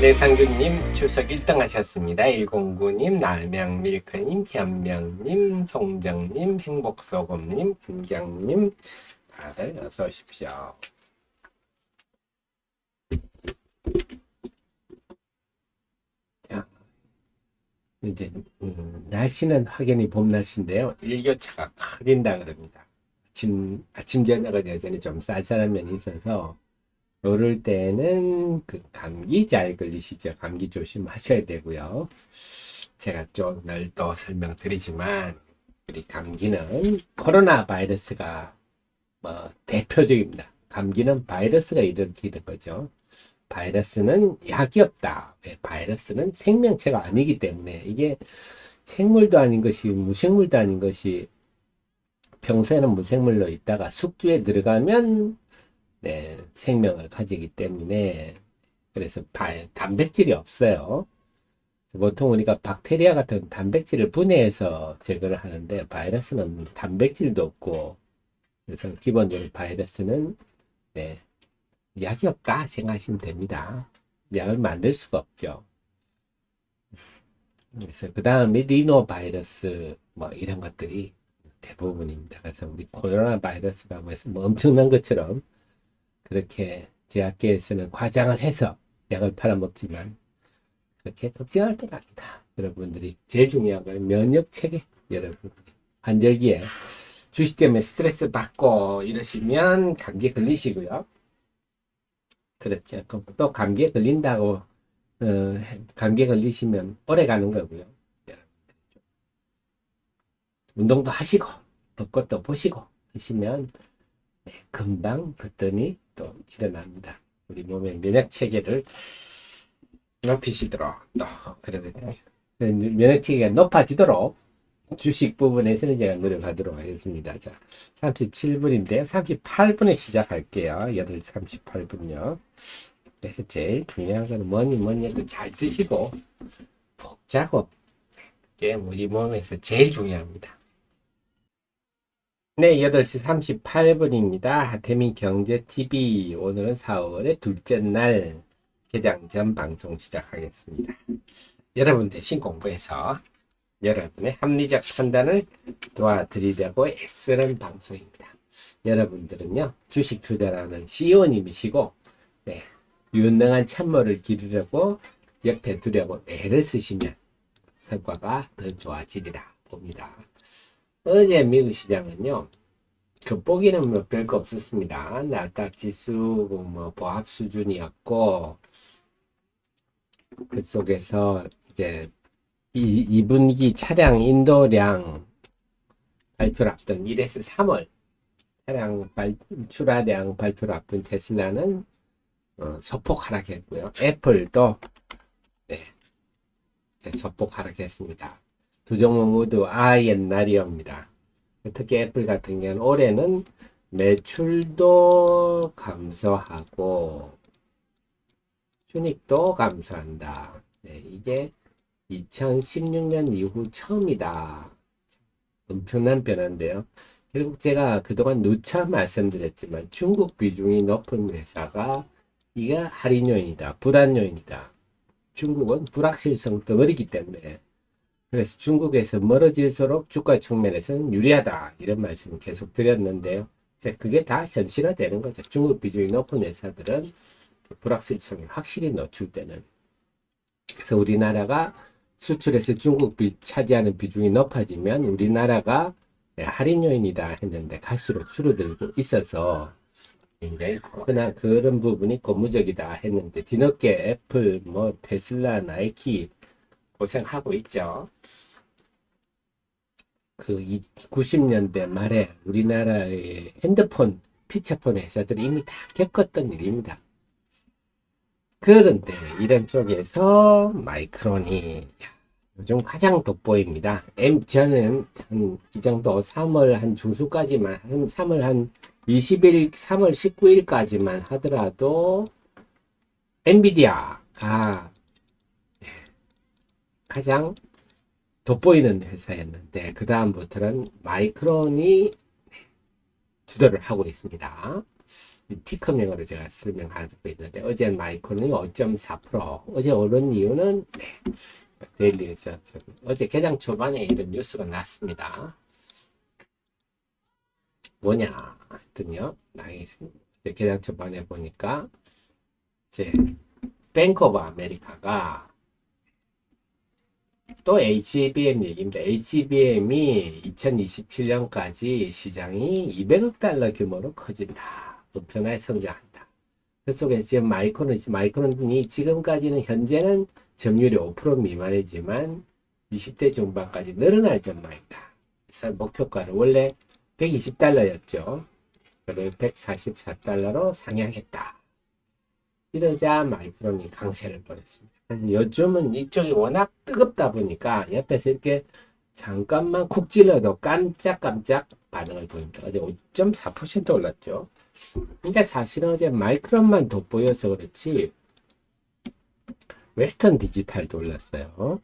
내상규님 출석 1등 하셨습니다. 109님, 날명밀크님, 현명님, 송정님, 행복소금님, 김경님, 다들 어서 오십시오. 자, 이제 날씨는 확연히 봄 날씨인데요. 일교차가 커진다 그럽니다. 아침 저녁은 여전히 좀 쌀쌀한 면이 있어서 요럴 때는 그 감기 잘 걸리시죠. 감기 조심하셔야 되고요. 제가 좀 오늘 또 설명드리지만 우리 감기는 코로나 바이러스가 뭐 대표적입니다. 감기는 바이러스가 일으키는 거죠. 바이러스는 약이 없다. 왜? 바이러스는 생명체가 아니기 때문에 이게 생물도 아닌 것이 무생물도 아닌 것이 평소에는 무생물로 있다가 숙주에 들어가면 네, 생명을 가지기 때문에 그래서 단백질이 없어요. 보통 우리가 박테리아 같은 단백질을 분해해서 제거를 하는데 바이러스는 단백질도 없고 그래서 기본적으로 바이러스는 네, 약이 없다 생각하시면 됩니다. 약을 만들 수가 없죠. 그래서 그 다음에 리노바이러스 뭐 이런 것들이 대부분입니다. 그래서 우리 코로나 바이러스가 뭐 엄청난 것처럼 그렇게 제약계에서는 과장을 해서 약을 팔아먹지만 그렇게 걱정할 건 아니다. 여러분들이 제일 중요한 건 면역체계. 여러분들이 환절기에 주식 때문에 스트레스 받고 이러시면 감기에 걸리시고요. 그렇죠. 또 감기에 걸린다고 감기에 걸리시면 오래 가는 거고요. 운동도 하시고 벚꽃도 보시고 하시면 네, 금방 그더니 또 일어납니다. 우리 몸의 면역체계를 높이시도록 또 그래도 면역체계가 높아지도록 주식 부분에서는 제가 노력하도록 하겠습니다. 자, 37분인데요. 38분에 시작할게요. 8시 38분요. 그래서 제일 중요한 건 뭐니 해도 잘 드시고 푹 자고 그게 우리 몸에서 제일 중요합니다. 네, 8시 38분입니다. 하태민 경제TV 오늘은 4월의 둘째 날 개장 전 방송 시작하겠습니다. 여러분 대신 공부해서 여러분의 합리적 판단을 도와드리려고 애쓰는 방송입니다. 여러분들은요, 주식 투자라는 CEO님이시고, 네, 유능한 참모를 기르려고 옆에 두려고 애를 쓰시면 성과가 더 좋아지리라 봅니다. 어제 미국 시장은요, 겉보기는 뭐 별거 없었습니다. 나스닥 지수 뭐 보합 수준이었고, 그 속에서 이제 2분기 차량 인도량 발표를 앞둔 1에서 3월 차량 출하량 발표를 앞둔 테슬라는 소폭 하락했고요. 애플도 네, 소폭 하락했습니다. 두 종목 모두 옛날이옵니다. 특히 애플 같은 경우는 올해는 매출도 감소하고 순이익도 감소한다. 네, 이게 2016년 이후 처음이다. 엄청난 변화인데요. 결국 제가 그동안 누차 말씀드렸지만 중국 비중이 높은 회사가 이게 할인 요인이다. 불안 요인이다. 중국은 불확실성 덩어리기 때문에 그래서 중국에서 멀어질수록 주가 측면에서는 유리하다. 이런 말씀을 계속 드렸는데요. 그게 다 현실화되는 거죠. 중국 비중이 높은 회사들은 불확실성이 확실히 노출되는. 그래서 우리나라가 수출에서 중국 차지하는 비중이 높아지면 우리나라가 할인 요인이다 했는데 갈수록 줄어들고 있어서 굉장히 그런 부분이 고무적이다 했는데 뒤늦게 애플, 뭐 테슬라, 나이키 고생하고 있죠. 그 90년대 말에 우리나라의 핸드폰, 피처폰 회사들이 이미 다 겪었던 일입니다. 그런데 이런 쪽에서 마이크론이 요즘 가장 돋보입니다. 저는 한 이 정도 3월 한 중순까지만, 한 3월 한 20일, 3월 19일까지만 하더라도 엔비디아가 가장 돋보이는 회사였는데 그 다음부터는 마이크론이 주도를 하고 있습니다. T커명으로 제가 설명하고 있는데, 어제 마이크론이 5.4%, 어제 오른 이유는, 네, 데일리에서 어제 개장 초반에 이런 뉴스가 났습니다. 뭐냐 했더니요, 개장 초반에 보니까 이제 뱅크 오브 아메리카가 또 HBM 얘기입니다. HBM이 2027년까지 시장이 200억 달러 규모로 커진다. 엄청나게 성장한다. 그 속에 지금 마이크론이 지금까지는 현재는 점유율이 5% 미만이지만 20대 중반까지 늘어날 전망이다. 그래서 목표가를 원래 120달러였죠. 그걸 144달러로 상향했다. 이러자 마이크론이 강세를 보였습니다. 그래서 요즘은 이쪽이 워낙 뜨겁다 보니까 옆에서 이렇게 잠깐만 쿡 찔러도 깜짝깜짝 반응을 보입니다. 어제 5.4% 올랐죠. 근데 사실은 어제 마이크론만 돋보여서 그렇지 웨스턴 디지털도 올랐어요.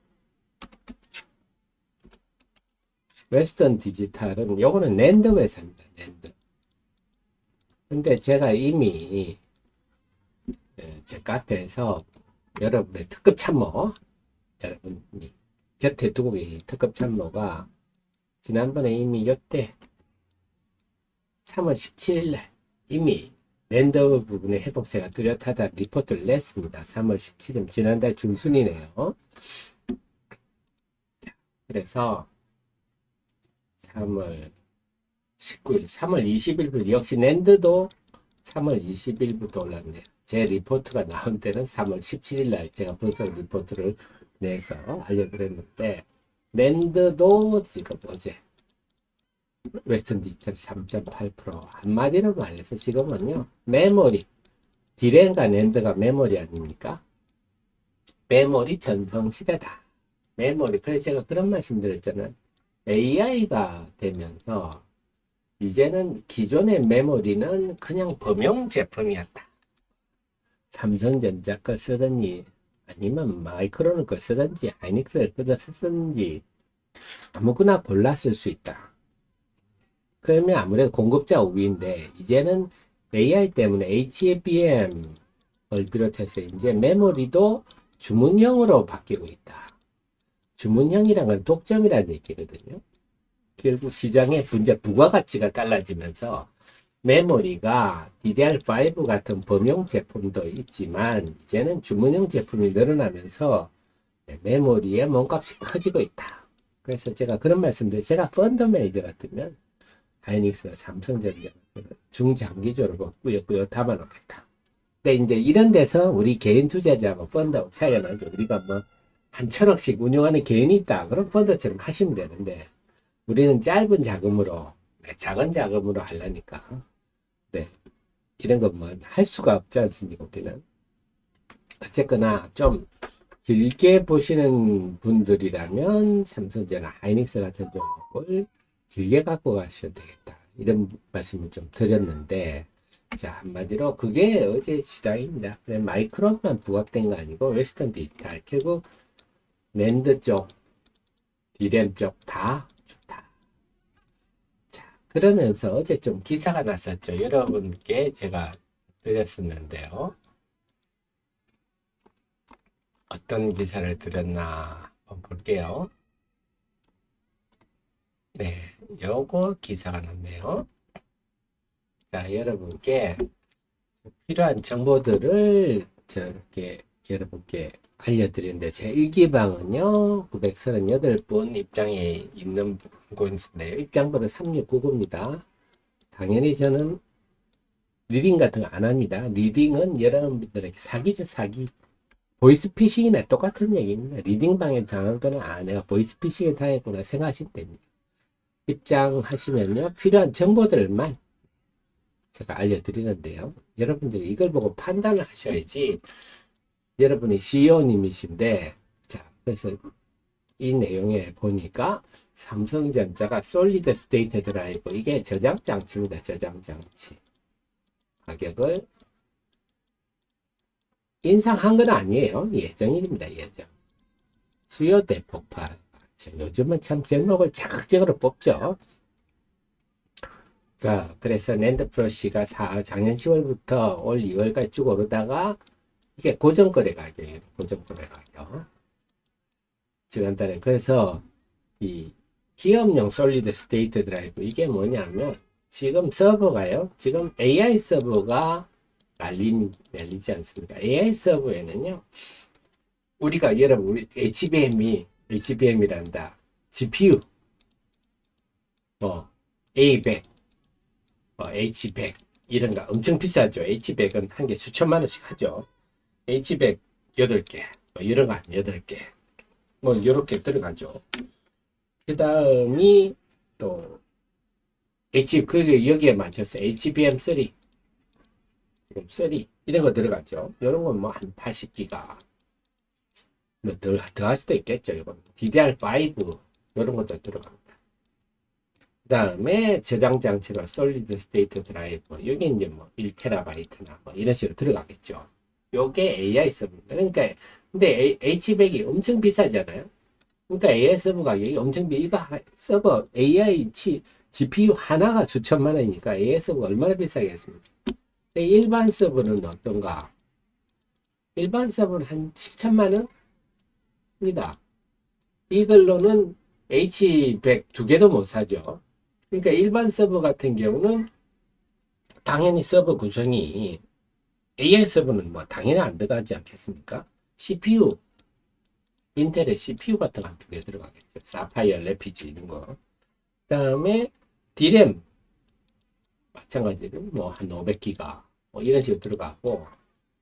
웨스턴 디지털은 요거는 낸드 회사입니다. 낸드. 근데 제가 이미 제 카페에서 여러분의 특급 참모, 여러분 곁에 두고 계신 특급 참모가 지난번에 이미 요때 3월 17일날 이미 낸드 부분의 회복세가 뚜렷하다 리포트를 냈습니다. 3월 17일 지난달 중순이네요. 그래서 3월 19일, 3월 20일부터 역시 낸드도 3월 20일부터 올랐네요. 제 리포트가 나온 때는 3월 17일 날 제가 분석 리포트를 내서 알려드렸는데 낸드도 지금 어제 웨스턴 디지털 3.8% 한마디로 말해서 지금은요 메모리 디램과 낸드가 메모리 아닙니까? 메모리 전성시대다. 메모리 그래서 제가 그런 말씀 드렸잖아요. AI가 되면서 이제는 기존의 메모리는 그냥 범용 제품이었다. 삼성전자 걸 쓰든지 아니면 마이크론을 걸 쓰든지 하이닉스를 걸 쓰든지 아무거나 골라 쓸 수 있다. 그러면 아무래도 공급자 우위인데 이제는 AI 때문에 HBM을 비롯해서 이제 메모리도 주문형으로 바뀌고 있다. 주문형이란 건 독점이라는 얘기거든요. 결국 시장의 부가가치가 달라지면서 메모리가 DDR5 같은 범용 제품도 있지만 이제는 주문형 제품이 늘어나면서 메모리의 몸값이 커지고 있다. 그래서 제가 그런 말씀드려요. 제가 펀드 매니저 같으면 하이닉스나 삼성전자 중장기적으로 꾸역꾸역 담아놓겠다. 근데 이제 이런 데서 우리 개인 투자자하고 펀드하고 차이가 나죠. 우리가 뭐 한 1000억씩 운용하는 개인이 있다. 그런 펀드처럼 하시면 되는데 우리는 짧은 자금으로 작은 자금으로 하려니까 네, 이런 건 뭐 할 수가 없지 않습니까? 우리는 어쨌거나 좀 길게 보시는 분들이라면 삼성전자 하이닉스 같은 종목을 길게 갖고 가셔도 되겠다. 이런 말씀을 좀 드렸는데 자 한마디로 그게 어제 시장입니다. 그래 마이크론만 부각된 거 아니고 웨스턴 디지털 결국 낸드 쪽, 디램 쪽 다 좋다. 자 그러면서 어제 좀 기사가 났었죠. 여러분께 제가 드렸었는데요. 어떤 기사를 드렸나 한번 볼게요. 네, 요거 기사가 났네요. 자, 여러분께 필요한 정보들을 저렇게 여러분께 알려드리는데 제 일기방은요 938분 입장에 있는 곳인데요. 입장번호 3699입니다. 당연히 저는 리딩 같은 거 안 합니다. 리딩은 여러분들에게 사기죠, 사기. 보이스피싱이나 똑같은 얘기입니다. 리딩방에 당한 거는 내가 보이스피싱에 당했구나 생각하시면 됩니다. 입장하시면요 필요한 정보들만 제가 알려드리는데요. 여러분들이 이걸 보고 판단을 하셔야지. 여러분이 CEO님이신데 자 그래서 이 내용에 보니까 삼성전자가 솔리드 스테이트 드라이브 이게 저장장치입니다. 저장장치 가격을 인상한 건 아니에요. 예정일입니다. 예정. 수요 대폭발. 요즘은 참 제목을 자극적으로 뽑죠. 자, 그래서 낸드 플러시가 작년 10월부터 올 2월까지 쭉 오르다가 이게 고정거래 가격이에요. 고정거래 가격. 지난달에. 그래서 이 기업용 솔리드 스테이트 드라이브 이게 뭐냐면 지금 서버가요. 지금 AI 서버가 날리지 않습니까? AI 서버에는요. 우리가 여러분 우리 HBM이란다. GPU 뭐 A100 H100 이런 거 엄청 비싸죠. H100은 한 개 수천만 원씩 하죠. H100 8개 뭐 이런 거 한 8개 뭐 이렇게 들어가죠. 그 다음이 또 그 여기에 맞춰서 HBM3 지금 3 이런 거 들어가죠. 이런 건 뭐 한 80기가 뭐 더 할 수도 있겠죠. 이건 DDR5 이런 것도 들어갑니다. 그 다음에 저장 장치가 솔리드 스테이트 드라이브 여기 이제 뭐 1TB나 뭐 이런 식으로 들어가겠죠. 요게 AI 서버입니다. 그러니까 근데 H100이 엄청 비싸잖아요. 그러니까 AI 서버 가격이 엄청 이거 서버 AI GPU 하나가 수천만 원이니까 AI 서버가 얼마나 비싸겠습니까? 일반 서버는 어떤가? 일반 서버는 한 7천만 원입니다. 이걸로는 H100 두 개도 못 사죠. 그러니까 일반 서버 같은 경우는 당연히 서버 구성이 AI 서버는 뭐 당연히 안 들어가지 않겠습니까? CPU, 인텔의 CPU 같은 거 한 두 개 들어가겠죠. 사파이어, 레피지 이런 거. 그 다음에 D램 마찬가지로 뭐 한 500기가 뭐 이런 식으로 들어가고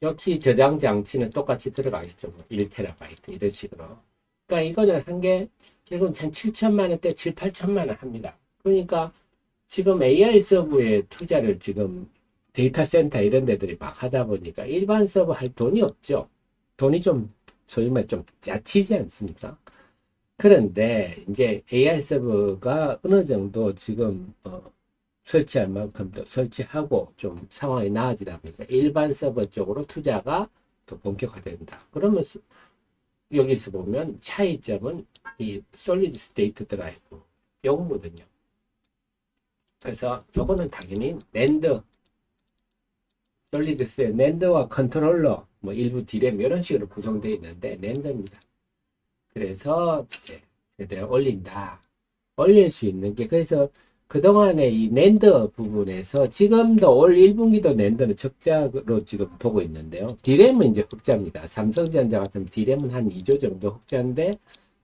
역시 저장 장치는 똑같이 들어가겠죠. 뭐 1TB 이런 식으로. 그러니까 이거는 한 개 결국 한 7천만 원대, 7, 8천만 원 합니다. 그러니까 지금 AI 서버에 투자를 지금 데이터 센터 이런 데들이 막 하다 보니까 일반 서버 할 돈이 없죠. 돈이 좀 소위 말해 좀 짜치지 않습니까? 그런데 이제 AI 서버가 어느 정도 지금 설치할 만큼도 설치하고 좀 상황이 나아지다 보니까 일반 서버 쪽으로 투자가 더 본격화된다. 그러면 여기서 보면 차이점은 이 솔리드 스테이트 드라이브 요거거든요. 그래서 요거는 당연히 낸드 솔리드 스테이트 낸드와 컨트롤러 뭐 일부 D램 이런 식으로 구성되어 있는데 낸드입니다. 그래서 이제 최대한 올린다. 올릴 수 있는 게 그래서 그동안에 이 낸드 부분에서 지금도 올 1분기도 낸드는 적자로 지금 보고 있는데요. D램은 이제 흑자입니다. 삼성전자 같은 D램은 한 2조 정도 흑자인데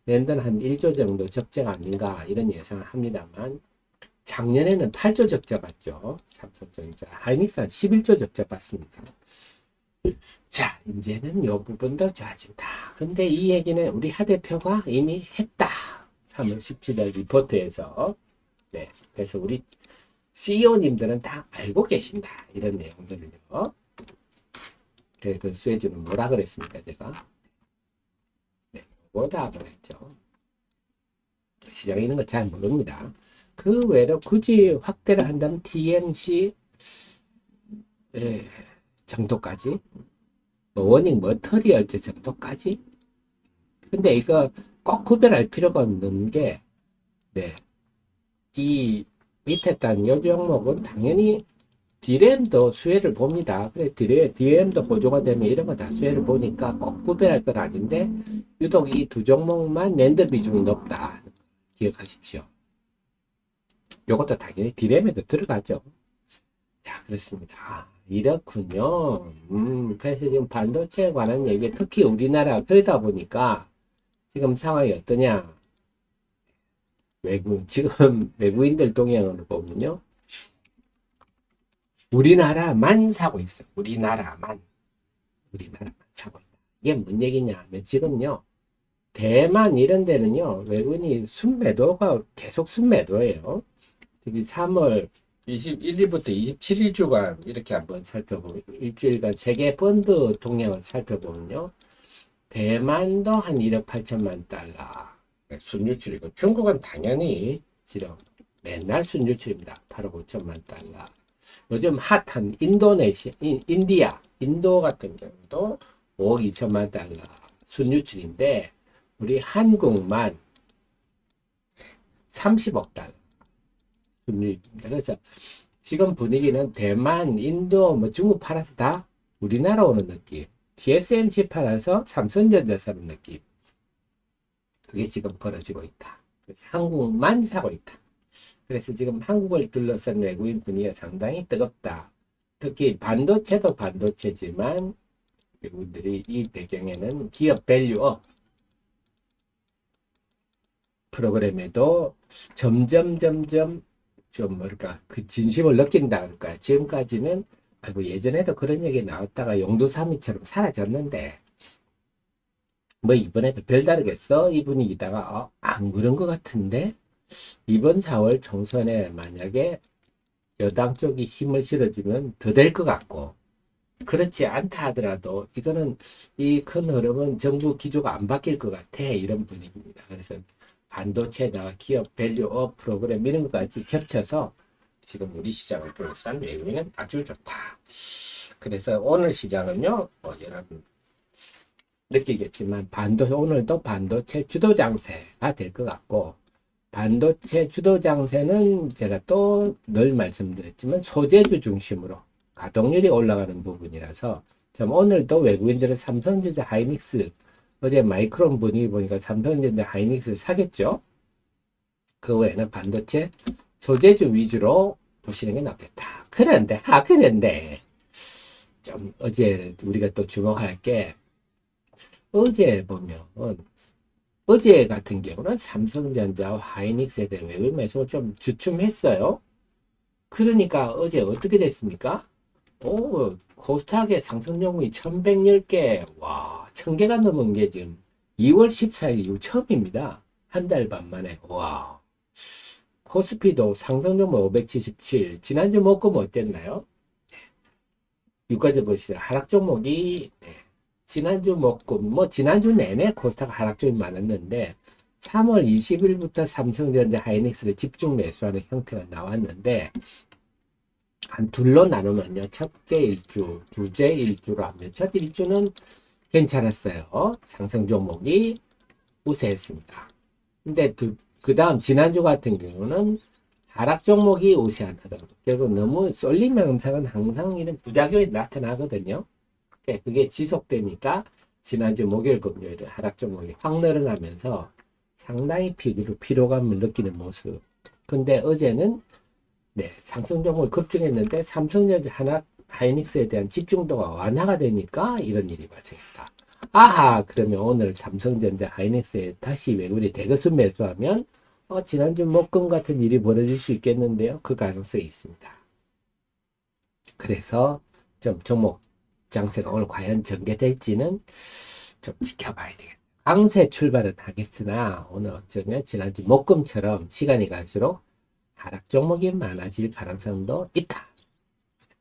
낸드는 한 1조 정도 적자가 아닌가 이런 예상을 합니다만 작년에는 8조 적자 봤죠. 삼성전자. 하이닉스 한 11조 적자 봤습니다. 자, 이제는 이 부분도 좋아진다. 근데 이 얘기는 우리 하 대표가 이미 했다. 3월 17일 리포트에서. 네. 그래서 우리 CEO님들은 다 알고 계신다. 이런 내용들을요. 그래서 그 수혜주는 뭐라 그랬습니까, 제가? 네. 뭐다 그랬죠. 시장에 있는 거 잘 모릅니다. 그 외로 굳이 확대를 한다면 TMC 정도까지 뭐 워닝 머터리얼즈 정도까지 근데 이거 꼭 구별할 필요가 없는 게 네, 이 밑에 단 요 종목은 당연히 D램도 수혜를 봅니다. 그래 D램도 보조가 되면 이런 거 다 수혜를 보니까 꼭 구별할 건 아닌데 유독 이 두 종목만 낸드 비중이 높다 기억하십시오. 요것도 당연히 D램에도 들어가죠. 자, 그렇습니다. 이렇군요. 그래서 지금 반도체에 관한 얘기, 특히 우리나라, 그러다 보니까 지금 상황이 어떠냐. 지금 외국인들 동향을 보면요. 우리나라만 사고 있어요. 우리나라만 사고 있다. 이게 뭔 얘기냐 하면 지금요. 대만 이런 데는요. 외국인이 순매도가 계속 순매도예요. 특히 3월 21일부터 27일 주간 이렇게 한번 살펴보면 일주일간 세계 펀드 동향을 살펴보면요. 대만도 한 1억 8천만 달러 순유출이고 중국은 당연히 지금 맨날 순유출입니다. 8억 5천만 달러. 요즘 핫한 인도 같은 경우도 5억 2천만 달러 순유출인데 우리 한국만 30억 달러 분위기입니다. 그래서 지금 분위기는 대만, 인도, 뭐 중국 팔아서 다 우리나라 오는 느낌. TSMC 팔아서 삼성전자 사는 느낌. 그게 지금 벌어지고 있다. 그래서 한국만 사고 있다. 그래서 지금 한국을 둘러싼 외국인 분위기가 상당히 뜨겁다. 특히 반도체도 반도체지만 외국인들이 이 배경에는 기업 밸류업 프로그램에도 점점 좀 뭐랄까 그 진심을 느낀다 그럴까. 지금까지는 아이고 예전에도 그런 얘기 나왔다가 용두사미처럼 사라졌는데 뭐 이번에도 별다르겠어 이 분위기다가 안 그런 것 같은데 이번 4월 총선에 만약에 여당 쪽이 힘을 실어주면 더 될 것 같고 그렇지 않다 하더라도 이거는 이 큰 흐름은 정부 기조가 안 바뀔 것 같아 이런 분위기입니다. 그래서 반도체나 기업 밸류업 프로그램 이런 것까지 겹쳐서 지금 우리 시장을 둘러싼 외국인은 아주 좋다. 그래서 오늘 시장은요 여러분 느끼겠지만 오늘도 반도체 주도 장세가 될 것 같고 반도체 주도 장세는 제가 또 늘 말씀드렸지만 소재주 중심으로 가동률이 올라가는 부분이라서 참 오늘도 외국인들은 삼성전자 하이닉스 어제 마이크론 분위기 보니까 삼성전자 하이닉스를 사겠죠. 그 외에는 반도체 소재주 위주로 보시는 게 낫겠다. 그런데 좀 어제 우리가 또 주목할 게 어제 보면 어제 같은 경우는 삼성전자와 하이닉스에 대한 외국 매수가 좀 주춤했어요. 그러니까 어제 어떻게 됐습니까? 코스닥의 상승 종목이 1110개, 와, 1000개가 넘은 게 지금 2월 14일 이후 처음입니다. 한 달 반 만에, 와. 코스피도 상승 종목 577, 지난주 목금 어땠나요? 유가적 시장 하락 종목이, 지난주 목금, 뭐 지난주 내내 코스닥 하락 종목이 많았는데, 3월 20일부터 삼성전자 하이닉스를 집중 매수하는 형태가 나왔는데, 한 둘로 나누면요. 첫째 일주, 둘째 일주로 하면 첫 일주는 괜찮았어요. 상승 종목이 우세했습니다. 근데 그 다음 지난주 같은 경우는 하락 종목이 우세한 흐름. 결국 너무 쏠림 현상은 항상 이런 부작용이 나타나거든요. 그게 지속되니까 지난주 목요일 금요일에 하락 종목이 확 늘어나면서 상당히 피로감을 느끼는 모습. 근데 어제는 상승 종목이 급증했는데 삼성전자 하이닉스에 대한 집중도가 완화가 되니까 이런 일이 발생했다. 아하, 그러면 오늘 삼성전자 하이닉스에 다시 외국인이 대거수 매수하면 지난주 목금 같은 일이 벌어질 수 있겠는데요. 그 가능성이 있습니다. 그래서 좀 종목 장세가 오늘 과연 전개될지는 좀 지켜봐야 되겠다. 강세 출발은 하겠으나 오늘 어쩌면 지난주 목금처럼 시간이 갈수록 하락 종목이 많아질 가능성도 있다.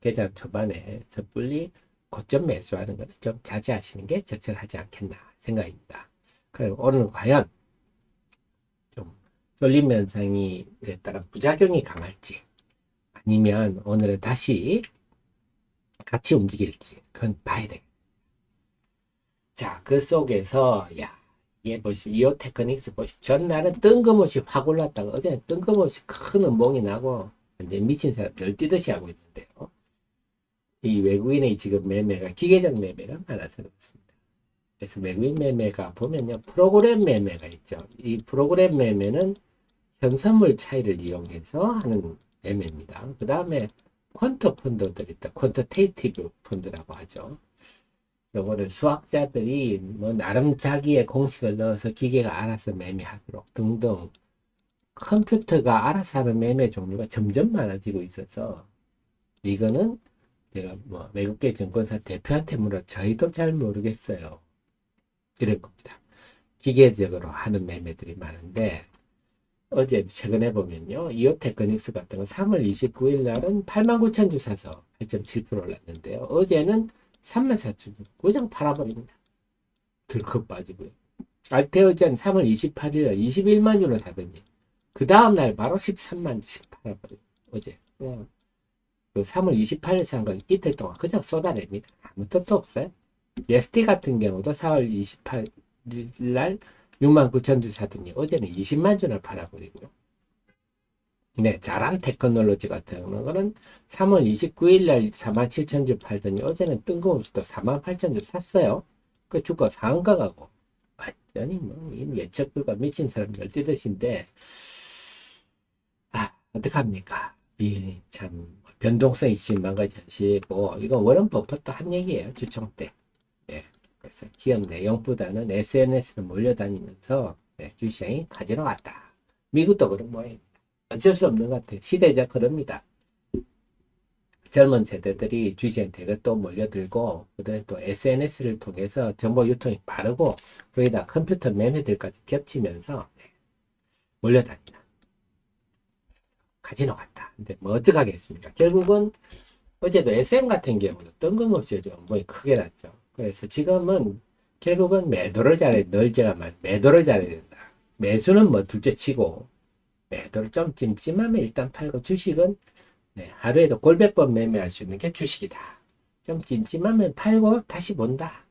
계좌 초반에 섣불리 고점 매수하는 것을 좀 자제하시는 게 적절하지 않겠나 생각입니다. 그리고 오늘 과연 좀 쏠림 현상에 따라 부작용이 강할지 아니면 오늘은 다시 같이 움직일지 그건 봐야 되겠다. 자, 그 속에서 이게 보시면 이오 테크닉스 보시면 전날은 뜬금없이 확 올랐다가 어제는 뜬금없이 큰 음봉이 나고 이제 미친 사람 열뛰듯이 하고 있는데요. 이 외국인의 지금 매매가 기계적 매매가 많아서 그렇습니다. 그래서 외국인 매매가 보면요 프로그램 매매가 있죠. 이 프로그램 매매는 현선물 차이를 이용해서 하는 매매입니다. 그 다음에 퀀터 펀드들이 있다. 퀀터테이티브 펀드라고 하죠. 요거는 수학자들이 뭐 나름 자기의 공식을 넣어서 기계가 알아서 매매하도록 등등 컴퓨터가 알아서 하는 매매 종류가 점점 많아지고 있어서 이거는 제가 뭐 외국계 증권사 대표한테 물어 저희도 잘 모르겠어요. 이런 겁니다. 기계적으로 하는 매매들이 많은데 어제 최근에 보면요. 이오테크닉스 같은 거 3월 29일 날은 89,000주 사서 8.7% 올랐는데요. 어제는 34,000주 그냥 팔아버립니다. 들컥 빠지고요. 알테오젠 3월 28일 날 21만 주를 사더니 그 다음날 바로 13만 주씩 팔아버려요. 어제 그냥 그 3월 28일 산 거 이틀 동안 그냥 쏟아냅니다. 아무 뜻도 없어요. ST 같은 경우도 4월 28일 날 69,000주 사더니 어제는 20만 주를 팔아버리고요. 네, 자람 테크놀로지 같은 거는 3월 29일 날 47,000주 팔더니 어제는 뜬금없이 또 48,000주 샀어요. 그 주가 상한가 가고 완전히 뭐 예측불가 미친 사람들 뛰듯인데 어떡합니까? 이 참 변동성이 심한 거 현실이고 이거 워런 버핏도 한 얘기예요. 주총 때. 예. 그래서 기업 내용보다는 SNS를 몰려다니면서 주시장이 가지러 갔다. 미국도 그런 모양입니다. 어쩔 수 없는 것 같아요. 시대적 흐름입니다. 젊은 세대들이 주식에 대거 또 몰려들고 그다음에 또 SNS를 통해서 정보 유통이 빠르고 거기다 컴퓨터 매매들까지 겹치면서 몰려다니다. 카지노 갔다. 근데 뭐 어떡하겠습니까? 결국은 어제도 SM 같은 경우는 뜬금없이 연봉이 크게 났죠. 그래서 지금은 결국은 매도를 잘해. 늘 제가 매도를 잘해야 된다. 매수는 뭐 둘째 치고 매도를 좀 찜찜하면 일단 팔고 주식은 하루에도 골백번 매매할 수 있는 게 주식이다. 좀 찜찜하면 팔고 다시 본다.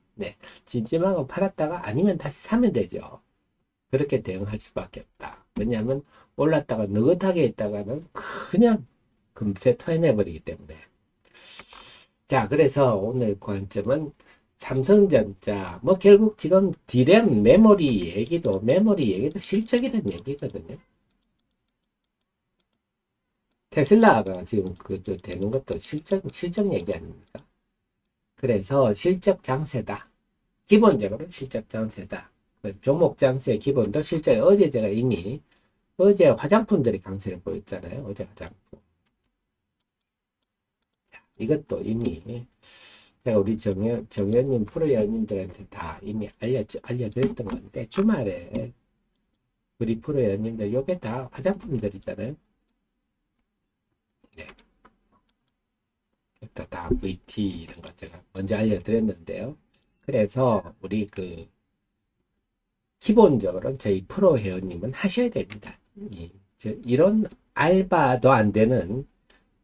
찜찜하고 팔았다가 아니면 다시 사면 되죠. 그렇게 대응할 수밖에 없다. 왜냐하면 올랐다가 느긋하게 있다가는 그냥 금세 토해내버리기 때문에. 자, 그래서 오늘 관점은 삼성전자, 뭐 결국 지금 디램 메모리 얘기도 실적이라는 얘기거든요. 테슬라가 지금 그저 되는 것도 실적 얘기 아닙니까? 그래서 실적 장세다. 기본적으로 실적 장세다. 그 종목 장세의 기본도 실적. 어제 제가 이미 어제 화장품들이 강세를 보였잖아요. 어제 화장품. 이것도 이미 제가 우리 정현님 프로연님들한테 다 이미 알려드렸던 건데 주말에 우리 프로연님들 요게 다 화장품들이잖아요. 네. 다 VT 이런 것 제가 먼저 알려드렸는데요. 그래서 우리 기본적으로 저희 프로 회원님은 하셔야 됩니다. 이런 알바도 안 되는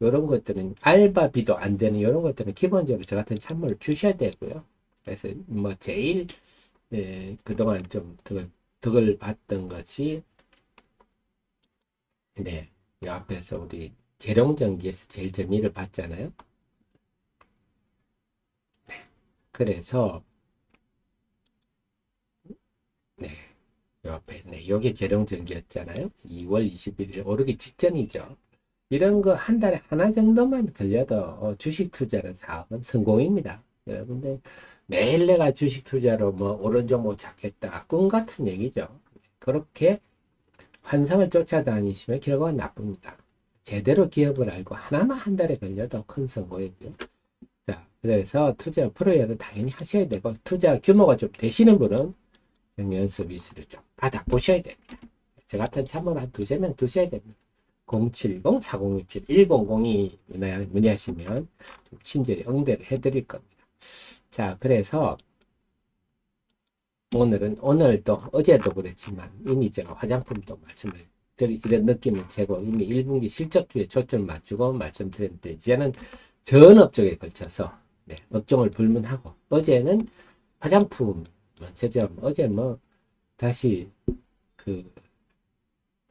이런 것들은 알바비도 안 되는 이런 것들은 기본적으로 저 같은 찬물을 주셔야 되고요. 그래서 뭐 제일 그동안 좀 덕을 봤던 것이 이 앞에서 우리 재룡전기에서 제일 재미를 봤잖아요. 그래서 요 앞에 요게 재룡전기였잖아요. 2월 21일 오르기 직전이죠. 이런 거 한 달에 하나 정도만 걸려도 주식 투자는 사업은 성공입니다. 여러분들 매일 내가 주식 투자로 뭐 오른 종목 찾겠다. 꿈 같은 얘기죠. 그렇게 환상을 쫓아다니시면 결과가 나쁩니다. 제대로 기업을 알고 하나만 한 달에 걸려도 큰 성공이고요. 자, 그래서 투자 프로야는 당연히 하셔야 되고 투자 규모가 좀 되시는 분은 정년 서비스를 좀 받아보셔야 됩니다. 저 같은 참으로 한 두세 명 두셔야 됩니다. 070-4067-1002 문의하시면 좀 친절히 응대를 해드릴 겁니다. 자, 그래서 오늘도 어제도 그랬지만 이미 제가 화장품도 말씀을 이런 느낌은 제고 이미 1분기 실적주에 초점을 맞추고 말씀드렸는데 이제는 전 업종에 걸쳐서 업종을 불문하고 어제는 화장품 제점 어제 뭐 다시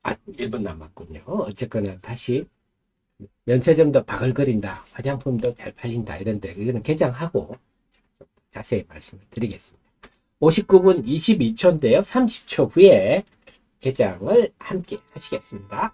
1분 남았군요. 어쨌거나 다시 면세점도 바글거린다. 화장품도 잘 팔린다. 이런데 이거는 개장하고 자세히 말씀을 드리겠습니다. 59분 22초인데요. 30초 후에 개장을 함께 하시겠습니다.